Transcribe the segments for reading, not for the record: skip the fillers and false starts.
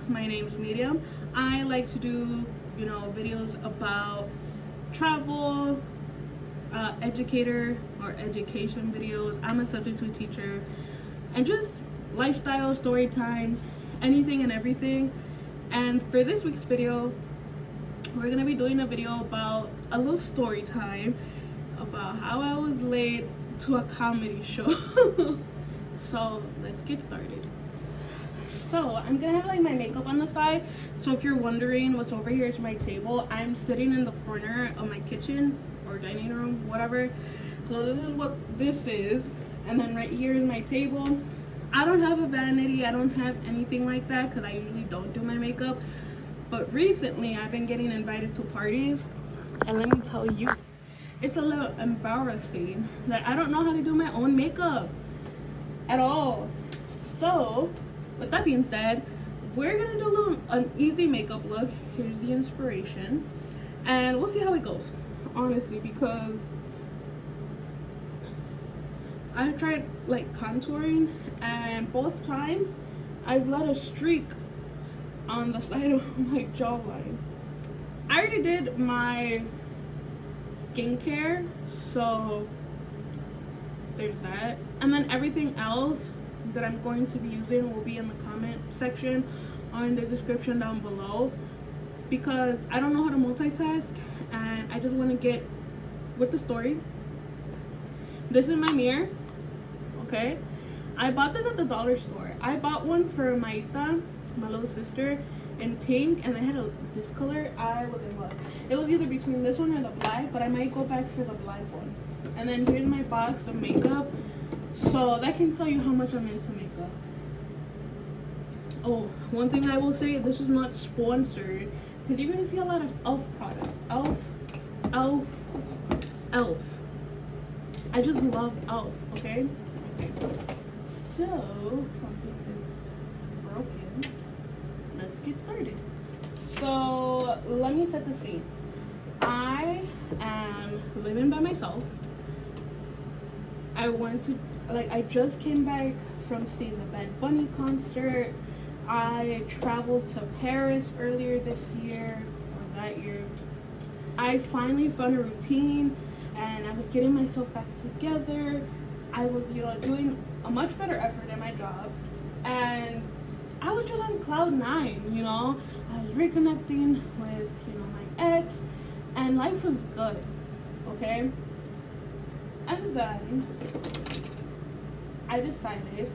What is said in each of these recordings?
My name's Miriam. I like to do, videos about travel, education videos. I'm a substitute teacher, and just lifestyle, story times, anything and everything. And for this week's video, we're gonna be doing a video about a little story time about how I was late to a comedy show. So let's get started. So I'm gonna have like my makeup on the side. So if you're wondering what's over here is my table. I'm sitting in the corner of my kitchen or dining room, whatever. So this is what this is. And then right here is my table. I don't have a vanity, I don't have anything like that because I usually don't do my makeup. But recently I've been getting invited to parties, and let me tell you, it's a little embarrassing that I don't know how to do my own makeup at all. So with that being said, we're gonna do an easy makeup look. Here's the inspiration, and we'll see how it goes, honestly, because I've tried like contouring, and both times I've let a streak on the side of my jawline. I already did my skincare, so there's that. And then everything else that I'm going to be using will be in the comment section or in the description down below, because I don't know how to multitask and I just want to get with the story. This is my mirror, okay? I bought this at the dollar store. I bought one for Maita, my little sister, in pink, and they had this color. I was in love. It was either between this one or the black, but I might go back for the black one. And then here's my box of makeup, so that can tell you how much I'm into makeup. Oh, one thing I will say, this is not sponsored, because you're gonna see a lot of elf products. Elf. I just love elf. Okay. So something is broken. Let's get started. So let me set the scene. I am living by myself. I just came back from seeing the Bad Bunny concert. I traveled to Paris earlier this year, or that year. I finally found a routine, and I was getting myself back together. I was, doing a much better effort at my job, and I was just on cloud 9, I was reconnecting with, my ex, and life was good, okay? And then I decided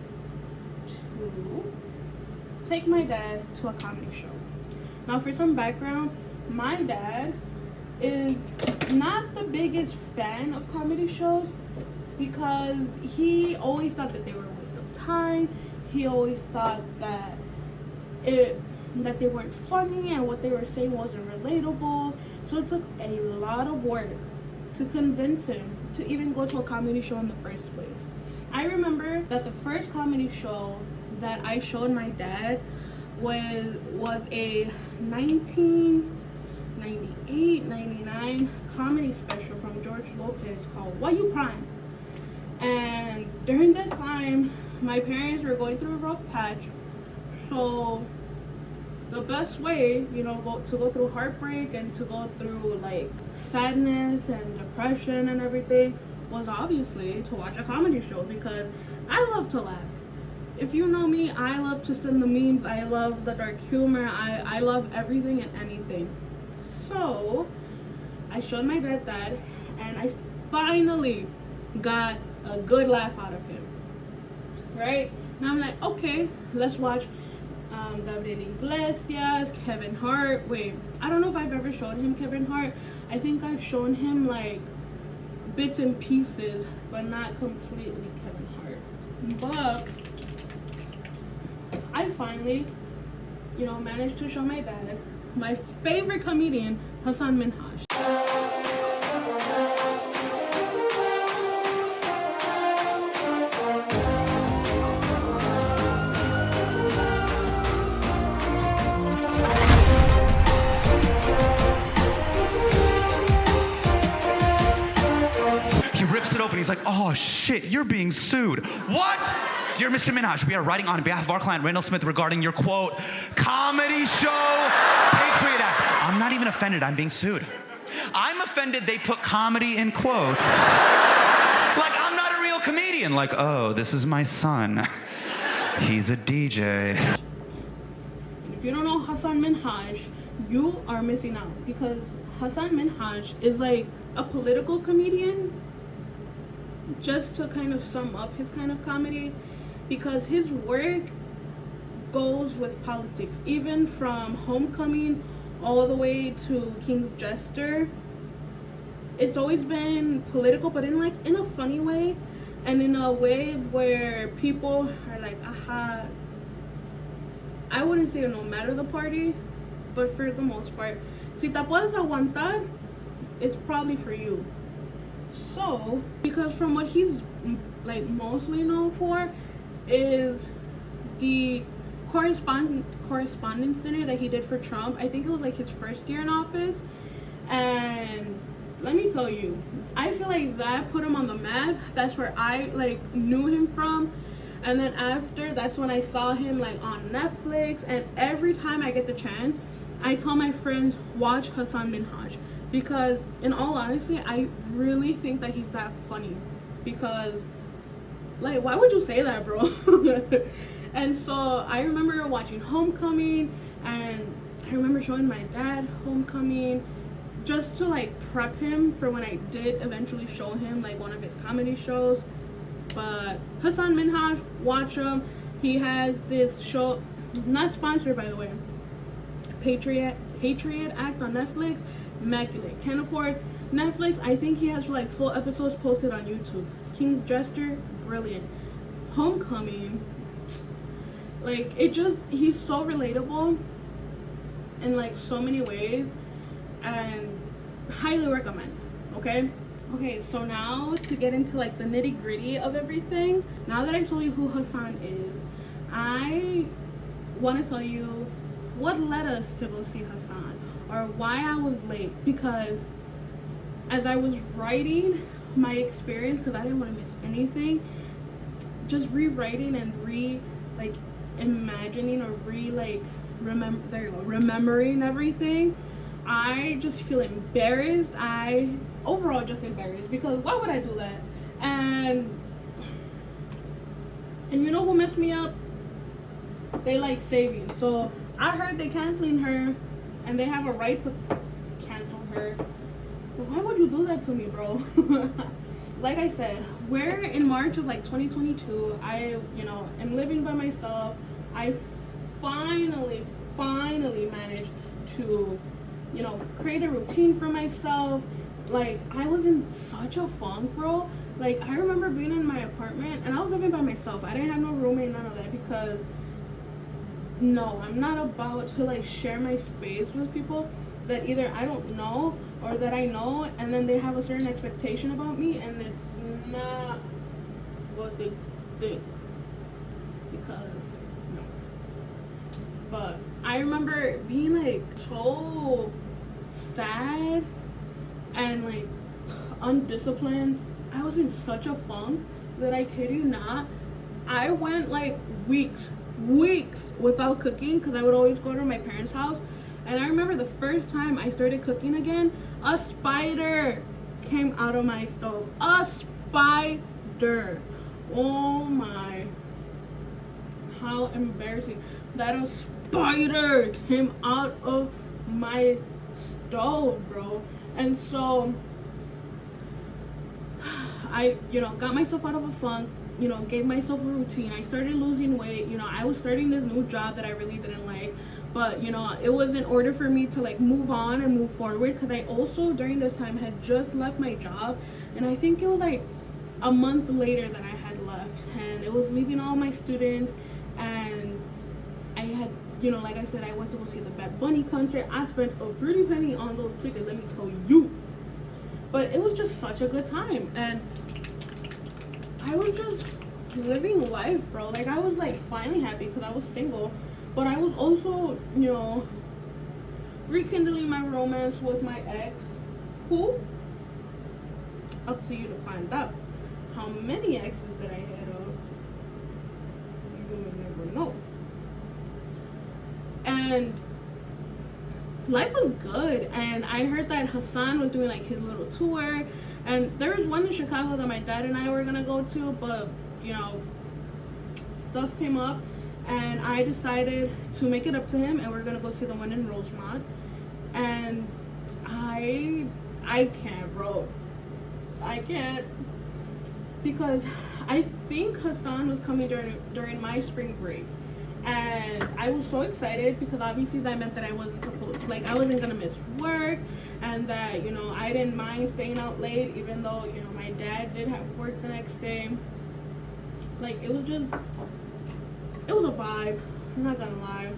to take my dad to a comedy show. Now, for some background, my dad is not the biggest fan of comedy shows because he always thought that they were a waste of time. He always thought that they weren't funny and what they were saying wasn't relatable. So it took a lot of work to convince him to even go to a comedy show in the first place. I remember that the first comedy show that I showed my dad was a 1998-99 comedy special from George Lopez called Why You Crying? And during that time, my parents were going through a rough patch, so the best way, to go through heartbreak and to go through like sadness and depression and everything was obviously to watch a comedy show, because I love to laugh. If you know me, I love to send the memes, I love the dark humor, I love everything and anything. So I showed my dad that, and I finally got a good laugh out of him, right? Now I'm like, okay, let's watch Gabriel Iglesias, Kevin Hart. Wait, I don't know if I've ever shown him Kevin Hart. I think I've shown him like bits and pieces, but not completely Kevin Hart. But I finally, managed to show my dad my favorite comedian, Hassan Minhaj. He rips it open. He's like, oh shit, you're being sued. What? Dear Mr. Minhaj, we are writing on behalf of our client, Randall Smith, regarding your, quote, comedy show Patriot Act. I'm not even offended, I'm being sued. I'm offended they put comedy in quotes. Like I'm not a real comedian. Like, oh, this is my son. He's a DJ. If you don't know Hassan Minhaj, you are missing out, because Hassan Minhaj is like a political comedian. Just to kind of sum up his kind of comedy, because his work goes with politics, even from Homecoming all the way to King's Jester. It's always been political, but in a funny way, and in a way where people are like, aha. I wouldn't say no matter the party, but for the most part, si te puedes aguantar, it's probably for you. So, because from what he's like mostly known for is the correspondence dinner that he did for Trump. I think it was like his first year in office, and let me tell you, I feel like that put him on the map. That's where I like knew him from. And then after, that's when I saw him like on Netflix, and every time I get the chance, I tell my friends, watch Hassan Minhaj, because in all honesty, I really think that he's that funny. Because like, why would you say that, bro? And so I remember watching Homecoming, and I remember showing my dad Homecoming just to like prep him for when I did eventually show him like one of his comedy shows. But Hassan Minhaj, watch him. He has this show, not sponsored by the way, Patriot Act on Netflix. Immaculate. Can't afford Netflix. I think he has like full episodes posted on YouTube. King's Jester, brilliant. Homecoming, like it just, he's so relatable in like so many ways, and highly recommend. Okay, so now to get into like the nitty gritty of everything. Now that I told you who Hassan is, I want to tell you what led us to go see Hassan, or why I was late. Because as I was writing my experience, because I didn't want to miss anything, just rewriting and imagining or remembering everything, I just feel embarrassed. Overall just embarrassed, because why would I do that? And you know who messed me up? They like saving. So I heard they canceling her, and they have a right to cancel her. But why would you do that to me, bro? Like I said, we're in March of like 2022. I am living by myself. I finally managed to create a routine for myself. Like, I was in such a funk, bro. Like, I remember being in my apartment, and I was living by myself. I didn't have no roommate, none of that, because no, I'm not about to like share my space with people that either I don't know or that I know, and then they have a certain expectation about me, and it's not what they think. Because no. But I remember being like so sad and like undisciplined. I was in such a funk that, I kid you not, I went like weeks without cooking, because I would always go to my parents' house. And I remember the first time I started cooking again, a spider came out of my stove. A spider. Oh my, how embarrassing that a spider came out of my stove, bro. And so I got myself out of a funk, gave myself a routine. I started losing weight. I was starting this new job that I really didn't like, but it was in order for me to like move on and move forward, because I also during this time had just left my job, and I think it was like a month later that I had left, and it was leaving all my students. And I had, like I said, I went to go see the Bad Bunny concert. I spent a pretty penny on those tickets, let me tell you. But it was just such a good time, and I was just living life, bro. Like, I was like finally happy because I was single, but I was also, rekindling my romance with my ex, who, up to you to find out how many exes that I had of. know. And life was good, and I heard that Hassan was doing like his little tour, and there was one in Chicago that my dad and I were gonna go to, but you know, stuff came up, and I decided to make it up to him, and we're gonna go see the one in Rosemont. And I can't, bro. I can't, because I think Hassan was coming during my spring break. And I was so excited because obviously that meant that I wasn't gonna miss work, and that, you know, I didn't mind staying out late, even though, you know, my dad did have work the next day. Like, it was a vibe. I'm not gonna lie.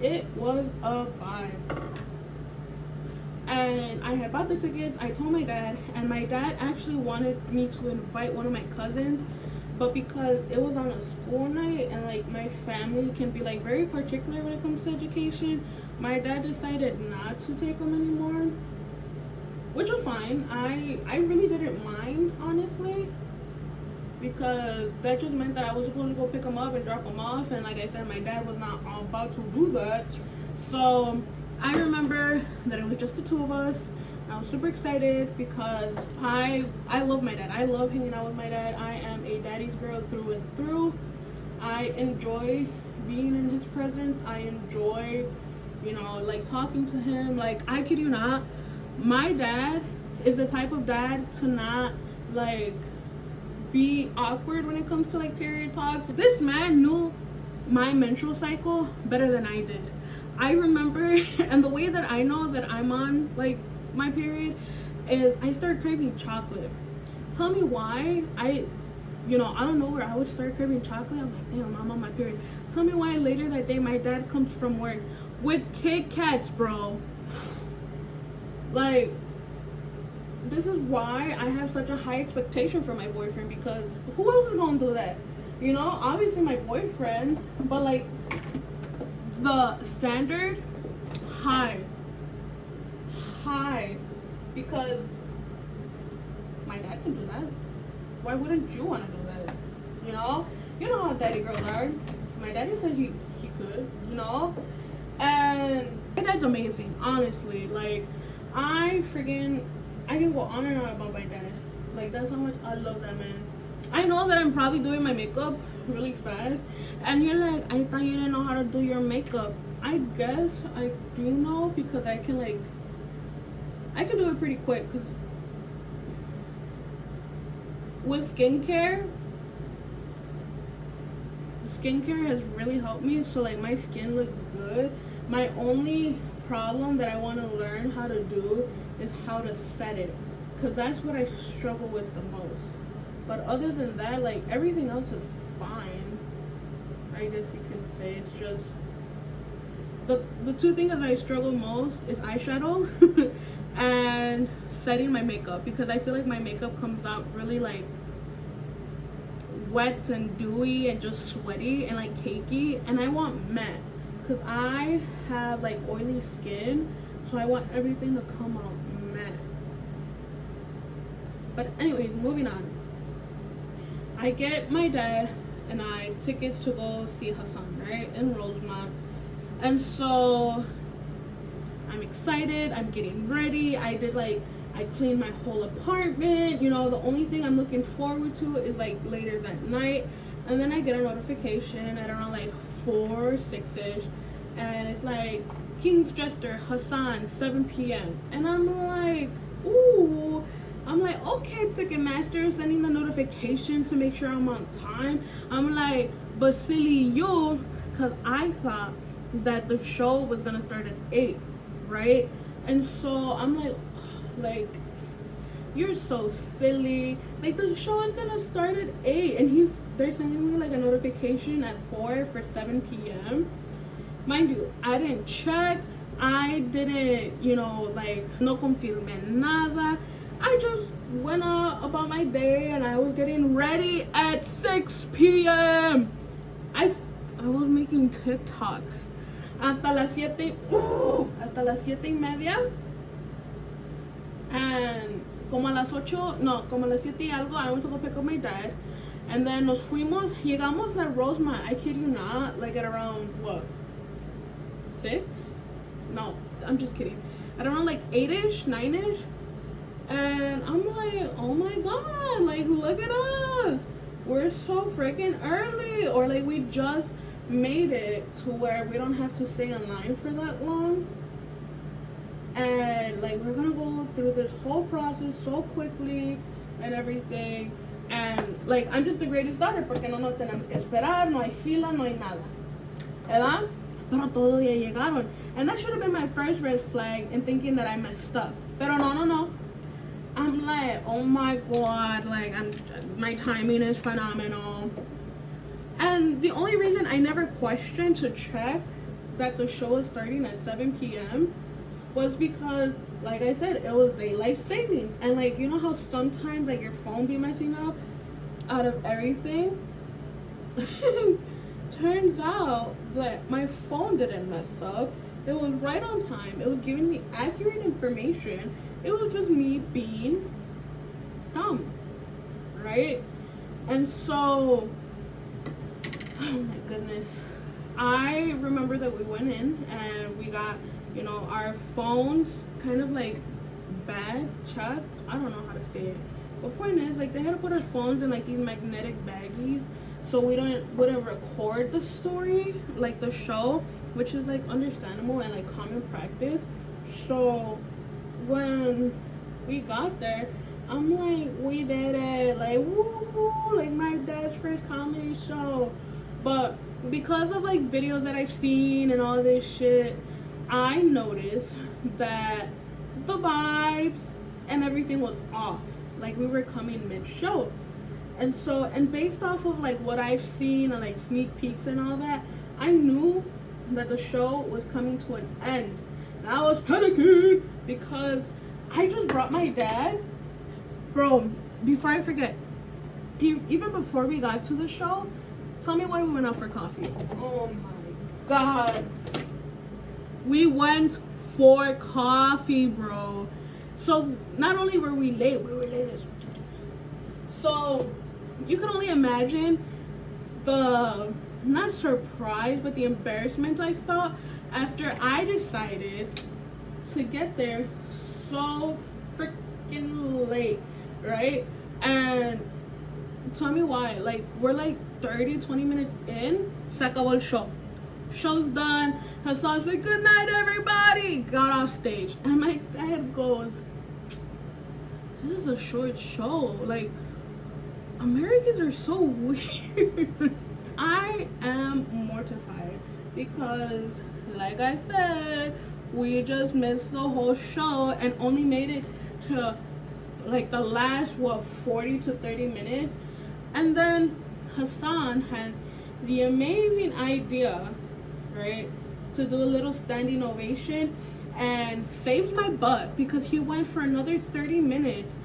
It was a vibe. And I had bought the tickets. I told my dad, and my dad actually wanted me to invite one of my cousins, but because it was on a school night, and like my family can be like very particular when it comes to education, my dad decided not to take them anymore, which was fine. I really didn't mind, honestly, because that just meant that I was supposed to go pick them up and drop them off, and like I said, my dad was not about to do that. So I remember that it was just the two of us. I was super excited because I love my dad. I love hanging out with my dad. I am a daddy's girl through and through. I enjoy being in his presence. I enjoy, you know, like talking to him. Like, I kid you not, my dad is the type of dad to not like be awkward when it comes to like period talks. This man knew my menstrual cycle better than I did. I remember, and the way that I know that I'm on like my period is I start craving chocolate. Tell me why. I don't know where I would start craving chocolate. I'm like, damn, I'm on my period. Tell me why later that day my dad comes from work with Kit Kats, bro. Like, this is why I have such a high expectation for my boyfriend, because who else is gonna do that? You know, obviously my boyfriend, but like the standard high, because my dad can do that. Why wouldn't you want to do that? You know how daddy girls are. My daddy said he could, you know. And my dad's amazing, honestly. Like, I can go on and on about my dad. Like, that's how much I love that man. I know that I'm probably doing my makeup really fast, and you're like, I thought you didn't know how to do your makeup. I guess I do know, because I can do it pretty quick. Cause with skincare has really helped me, so like my skin looks good. My only problem that I want to learn how to do is how to set it, because that's what I struggle with the most. But other than that, like, everything else is fine, I guess you can say. It's just the two things that I struggle most is eyeshadow and setting my makeup, because I feel like my makeup comes out really like wet and dewy and just sweaty and like cakey, and I want matte because I have like oily skin, so I want everything to come out matte. But anyways, moving on. I get my dad and I tickets to go see Hassan, right, in Rosemont. And so I'm excited, I'm getting ready. I cleaned my whole apartment. You know, the only thing I'm looking forward to is like later that night. And then I get a notification at around like 4, 6-ish. And it's like, King's Jester, Hassan, 7 p.m. And I'm like, ooh. I'm like, okay, Ticketmaster, sending the notifications to make sure I'm on time. I'm like, but silly you, because I thought that the show was going to start at 8, right? And so I'm like, you're so silly. Like, the show is going to start at 8, and they're sending me like a notification at 4 for 7 p.m. Mind you, I didn't check. I didn't, no confirme nada. I just went about my day, and I was getting ready at 6 p.m. I was making TikToks hasta las 7:30, and como a las 7 y algo, I went to go pick up my dad, And then nos fuimos, llegamos at Rosemont, I kid you not, like at around, what, 6? No, I'm just kidding. At around like 8-ish, 9-ish. And I'm like, oh my god, like look at us. We're so freaking early. Or like we just made it to where we don't have to stay in line for that long. And like we're gonna go through this whole process so quickly and everything. And like I'm just the greatest daughter porque no nos tenemos que esperar, no hay fila, no hay nada. ¿Verdad? Pero todos ya llegaron. And that should have been my first red flag in thinking that I messed up. Pero no. I'm like, oh my god, like my timing is phenomenal. And the only reason I never questioned to check that the show is starting at 7 p.m. was because, like I said, it was daylight savings. And like, you know how sometimes like your phone be messing up out of everything? Turns out that my phone didn't mess up. It was right on time. It was giving me accurate information. It was just me being dumb, right? And so, oh my goodness. I remember that we went in and we got, you know, our phones kind of like bag checked. I don't know how to say it. But point is, like, they had to put our phones in like these magnetic baggies so we wouldn't record the story, like the show, which is like understandable and like common practice. So when we got there, I'm like, we did it, like woo, like my dad's first comedy show. But because of like videos that I've seen and all this shit, I noticed that the vibes and everything was off. Like we were coming mid-show. And so, and based off of like what I've seen and like sneak peeks and all that, I knew that the show was coming to an end. And I was panicking because I just brought my dad. Bro, before I forget, even before we got to the show, tell me why we went out for coffee. Oh my god. We went for coffee, bro. So not only were we late, we were late as so you can only imagine the, not surprise, but the embarrassment I felt after I decided to get there so freaking late, right? And tell me why. Like, we're like 20 minutes in, se acabó el show. Show's done. Hassan said, good night, everybody. Got off stage. And my dad goes, this is a short show. Like, Americans are so weird. I am mortified because, like I said, we just missed the whole show and only made it to like the last 40 to 30 minutes. And then Hassan has the amazing idea, right, to do a little standing ovation and saves my butt because he went for another 30 minutes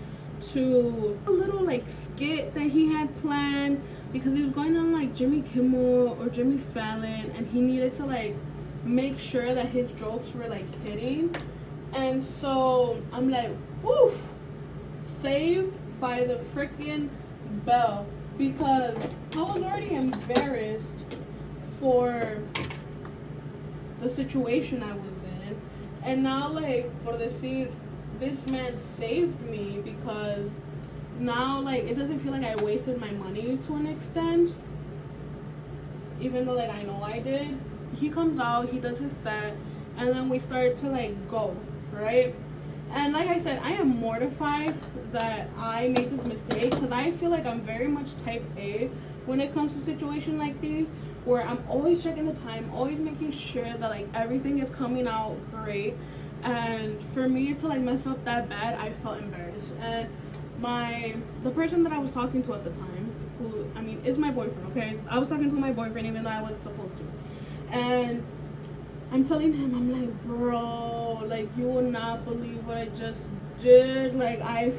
to a little like skit that he had planned because he was going on like Jimmy Kimmel or Jimmy Fallon and he needed to like make sure that his jokes were like hitting. And so I'm like, oof, saved by the freaking bell because I was already embarrassed for the situation I was in. And now like for the scene, this man saved me because now like it doesn't feel like I wasted my money to an extent, even though like I know I did. He comes out, he does his set, and then we start to like go, right? And like I said, I am mortified that I made this mistake because I feel like I'm very much type A when it comes to situations like these, where I'm always checking the time, always making sure that like everything is coming out great. And for me to like mess up that bad, I felt embarrassed. And the person that I was talking to at the time, who I mean is my boyfriend, okay? I was talking to my boyfriend even though I wasn't supposed to. And I'm telling him, I'm like, bro, like you will not believe what I just did. Like I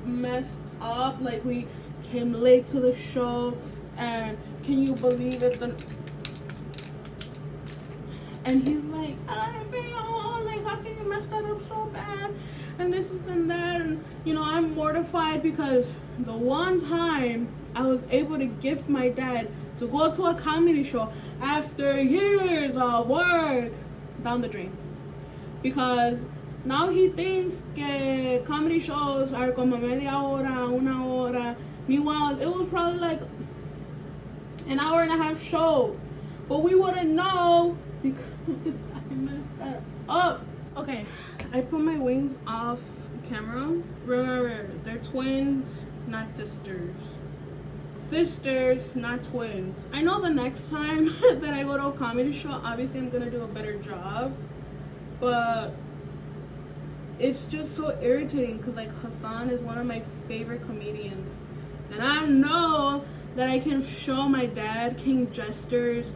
messed up. Like we came late to the show, and can you believe it? And he's like, I feel like, how can you mess that up so bad? And this and that. And, you know, I'm mortified because the one time I was able to gift my dad to go to a comedy show after years of work down the drain. Because now he thinks que comedy shows are como media hora, una hora. Meanwhile, it was probably like an hour and a half show. But we wouldn't know because I messed that up. Okay, I put my wings off camera. Remember, they're twins, not sisters. Sisters, not twins. I know the next time that I go to a comedy show, obviously I'm gonna do a better job. But it's just so irritating because like Hassan is one of my favorite comedians. And I know that I can show my dad King Jester's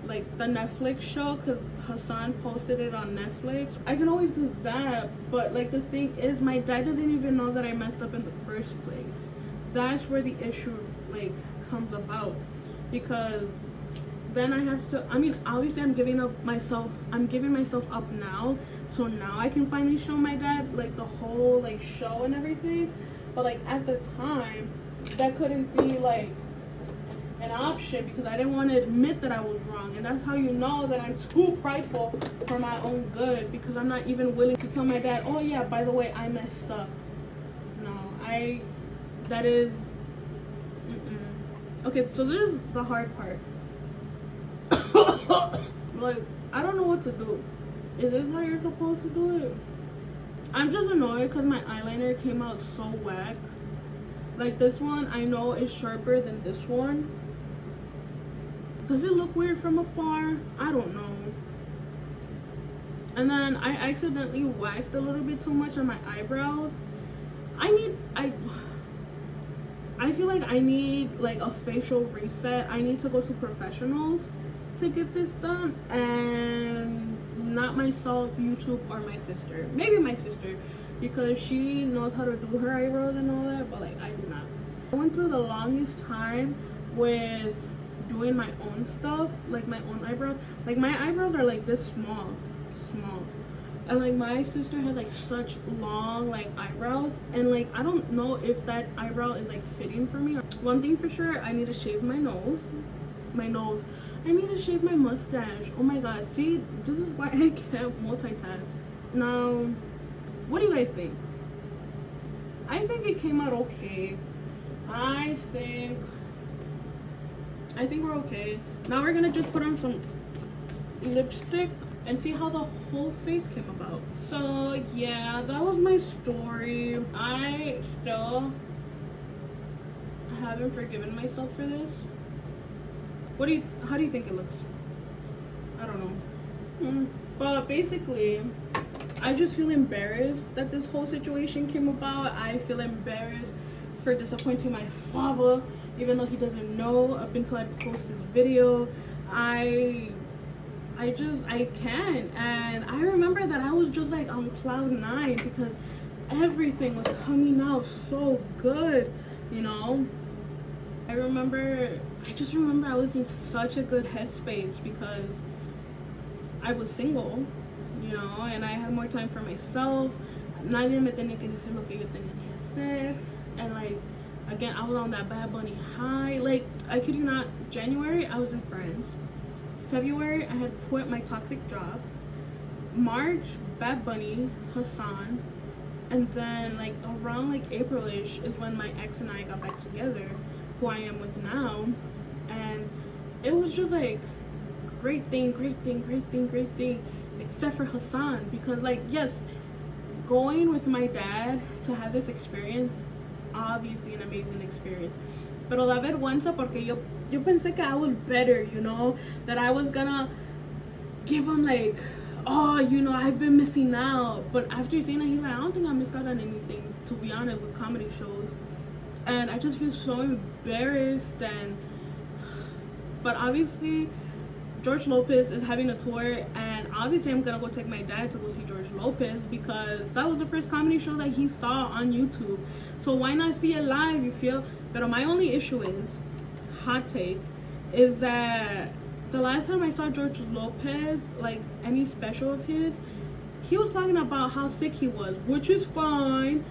like the Netflix show because Hassan posted it on Netflix. I can always do that, but like the thing is my dad didn't even know that I messed up in the first place. That's where the issue like comes about, because then I have to, I mean, obviously I'm giving myself up now, so now I can finally show my dad like the whole like show and everything. But like at the time that couldn't be like an option because I didn't want to admit that I was wrong. And that's how you know that I'm too prideful for my own good, because I'm not even willing to tell my dad, oh yeah, by the way, I messed up. No, that is okay. So this is the hard part. Like, I don't know what to do. Is this how you're supposed to do it? I'm just annoyed because my eyeliner came out so whack. Like this one I know is sharper than this one. Does it look weird from afar? I don't know. And then I accidentally waxed a little bit too much on my eyebrows. I feel like I need like a facial reset. I need to go to professionals to get this done, and not myself, YouTube, or my sister. Maybe my sister, because she knows how to do her eyebrows and all that, but like I do not. I went through the longest time with doing my own stuff, like my own eyebrows. Like my eyebrows are like this small, and like my sister has like such long like eyebrows, and like I don't know if that eyebrow is like fitting for me. One thing for sure, I need to shave my nose. I need to shave my mustache. Oh my god, see, this is why I can't multitask. Now, what do you guys think? I think it came out okay. I think we're okay. Now we're gonna just put on some lipstick and see how the whole face came about. So yeah, that was my story. I still haven't forgiven myself for this. How do you think it looks? I don't know. But basically, I just feel embarrassed that this whole situation came about. I feel embarrassed for disappointing my father, even though he doesn't know up until I post this video. I can't. And I remember that I was just like on cloud 9 because everything was coming out so good, you know. I just remember I was in such a good headspace because I was single, you know, and I had more time for myself. Nadie me tenía que decir lo que yo tenía que hacer. And like, again, I was on that Bad Bunny high. Like, I kid you not, January, I was in France. February, I had quit my toxic job. March, Bad Bunny, Hassan. And then like around like April-ish is when my ex and I got back together, who I am with now. And it was just like great thing, except for Hassan, because like, yes, going with my dad to have this experience, obviously an amazing experience, pero la vergüenza porque yo pensé que I was better, you know, that I was gonna give him like, oh, you know, I've been missing out. But after seeing it, he's like, I don't think I missed out on anything, to be honest, with comedy shows. And I just feel so embarrassed. But obviously George Lopez is having a tour, and obviously I'm gonna go take my dad to go see George Lopez because that was the first comedy show that he saw on YouTube. So why not see it live, you feel? But my only issue is, hot take, is that the last time I saw George Lopez, like any special of his, he was talking about how sick he was, which is fine,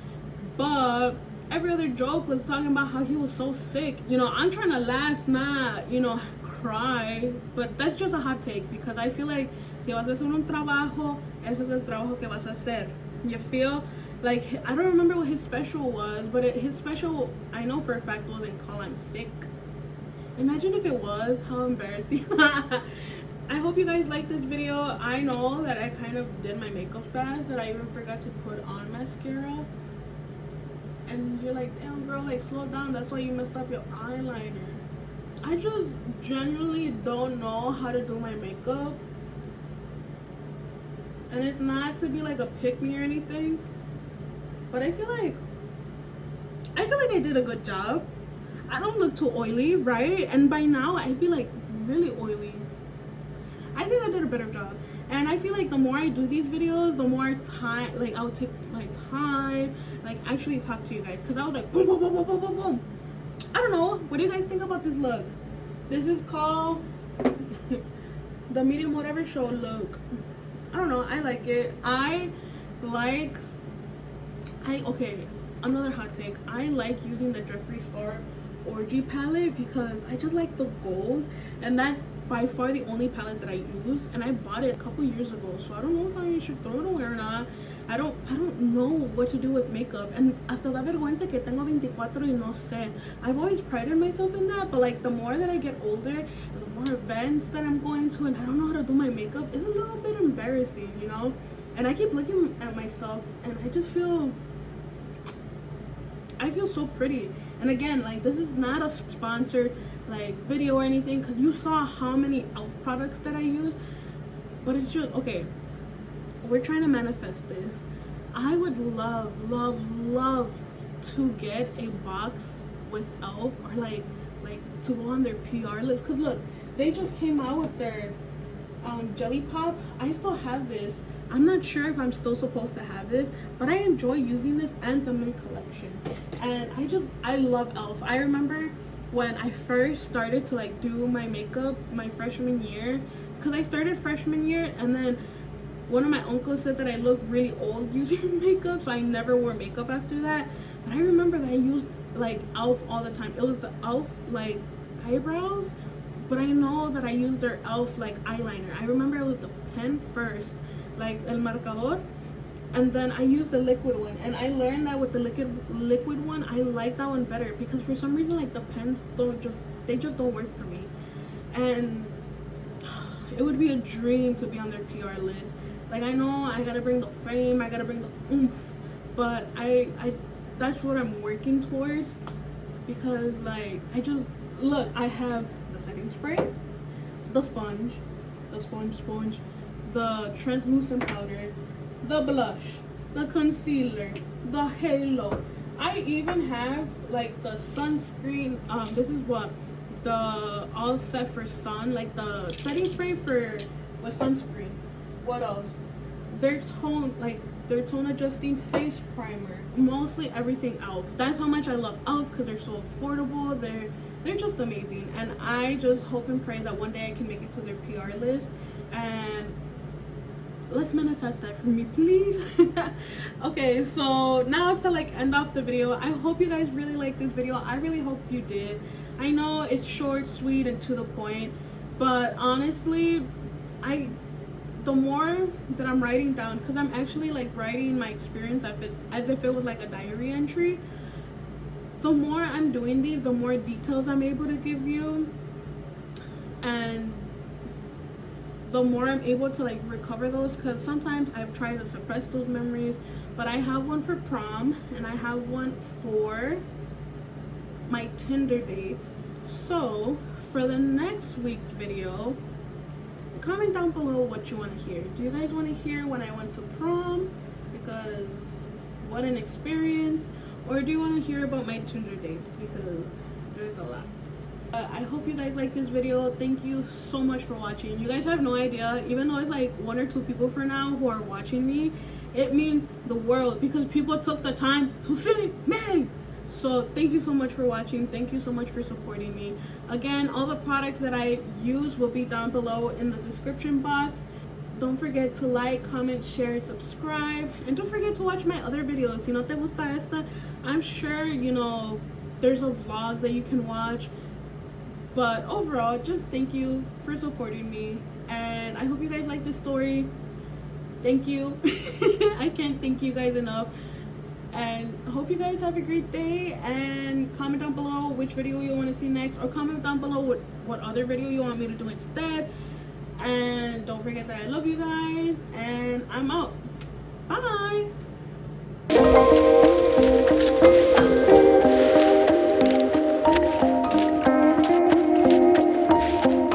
but every other joke was talking about how he was so sick. You know, I'm trying to laugh, not, you know, cry. But that's just a hot take, because I feel like si vas a hacer un trabajo, eso es el trabajo que vas a hacer. You feel? Like, I don't remember what his special was, but his special, I know for a fact, wasn't called I'm Sick. Imagine if it was. How embarrassing. I hope you guys like this video. I know that I kind of did my makeup fast, that I even forgot to put on mascara. And you're like, damn girl, like slow down, that's why you messed up your eyeliner. I just genuinely don't know how to do my makeup. And it's not to be like a pick-me or anything, but I feel like I did a good job. I don't look too oily, right? And by now I'd be like really oily. I think I did a better job. And I feel like the more I do these videos, the more time, like I'll take my time, like actually talk to you guys. Cause I was like boom, boom, boom, boom, boom, boom, boom. I don't know. What do you guys think about this look? This is called the medium whatever show look. I don't know. I like it. Okay, another hot take. I like using the Jeffree Star Orgy palette because I just like the gold, and that's by far the only palette that I use, and I bought it a couple years ago, so I don't know if I should throw it away or not. I don't know what to do with makeup, and hasta la vergüenza que tengo 24 y no sé. I've always prided myself in that, but like the more that I get older and the more events that I'm going to, and I don't know how to do my makeup, it's a little bit embarrassing, you know. And I keep looking at myself and I just feel so pretty. And again, like, this is not a sponsored like video or anything, because you saw how many e.l.f. products that I use, but it's just, okay, we're trying to manifest this. I would love to get a box with e.l.f. or like to go on their PR list, because look, they just came out with their jelly pop. I still have this. I'm not sure if I'm still supposed to have this, but I enjoy using this and the mint collection. And I love e.l.f. I remember when I first started to like do my makeup my freshman year, because I started freshman year, and then one of my uncles said that I looked really old using makeup, so I never wore makeup after that. But I remember that I used like e.l.f. all the time. It was the e.l.f. like eyebrows, but I know that I used their e.l.f. like eyeliner. I remember it was the pen first, like el marcador, and then I used the liquid one, and I learned that with the liquid one I like that one better, because for some reason like the pens just don't work for me. And it would be a dream to be on their PR list. Like, I know I gotta bring the frame, I gotta bring the oomph, but I that's what I'm working towards, because like look, I have the setting spray, the sponge, the translucent powder, the blush, the concealer, the halo. I even have like the sunscreen. This is what the All Set for Sun, like the setting spray with sunscreen. What else? Their tone adjusting face primer. Mostly everything e.l.f. That's how much I love e.l.f. because they're so affordable. They're just amazing, and I just hope and pray that one day I can make it to their PR list. And let's manifest that for me, please. Okay, so now to like end off the video, I hope you guys really liked this video. I really hope you did. I know it's short, sweet, and to the point, but honestly, the more that I'm writing down, because I'm actually like writing my experience as if it was like a diary entry, the more I'm doing these, the more details I'm able to give you, and the more I'm able to like recover those, because sometimes I've tried to suppress those memories. But I have one for prom, and I have one for my Tinder dates. So for the next week's video, comment down below what you want to hear. Do you guys want to hear when I went to prom, because what an experience, or do you want to hear about my Tinder dates, because there's a lot. I hope you guys like this video. Thank you so much for watching. You guys have no idea, even though it's like 1 or 2 people for now who are watching me, it means the world, because people took the time to see me. So thank you so much for watching. Thank you so much for supporting me. Again, all the products that I use will be down below in the description box. Don't forget to like, comment, share, subscribe, and don't forget to watch my other videos. Si no te gusta esta, I'm sure, you know, there's a vlog that you can watch. But overall, just thank you for supporting me, and I hope you guys like this story. Thank you. I can't thank you guys enough, and hope you guys have a great day. And comment down below which video you want to see next, or comment down below what other video you want me to do instead. And don't forget that I love you guys, and I'm out. Bye.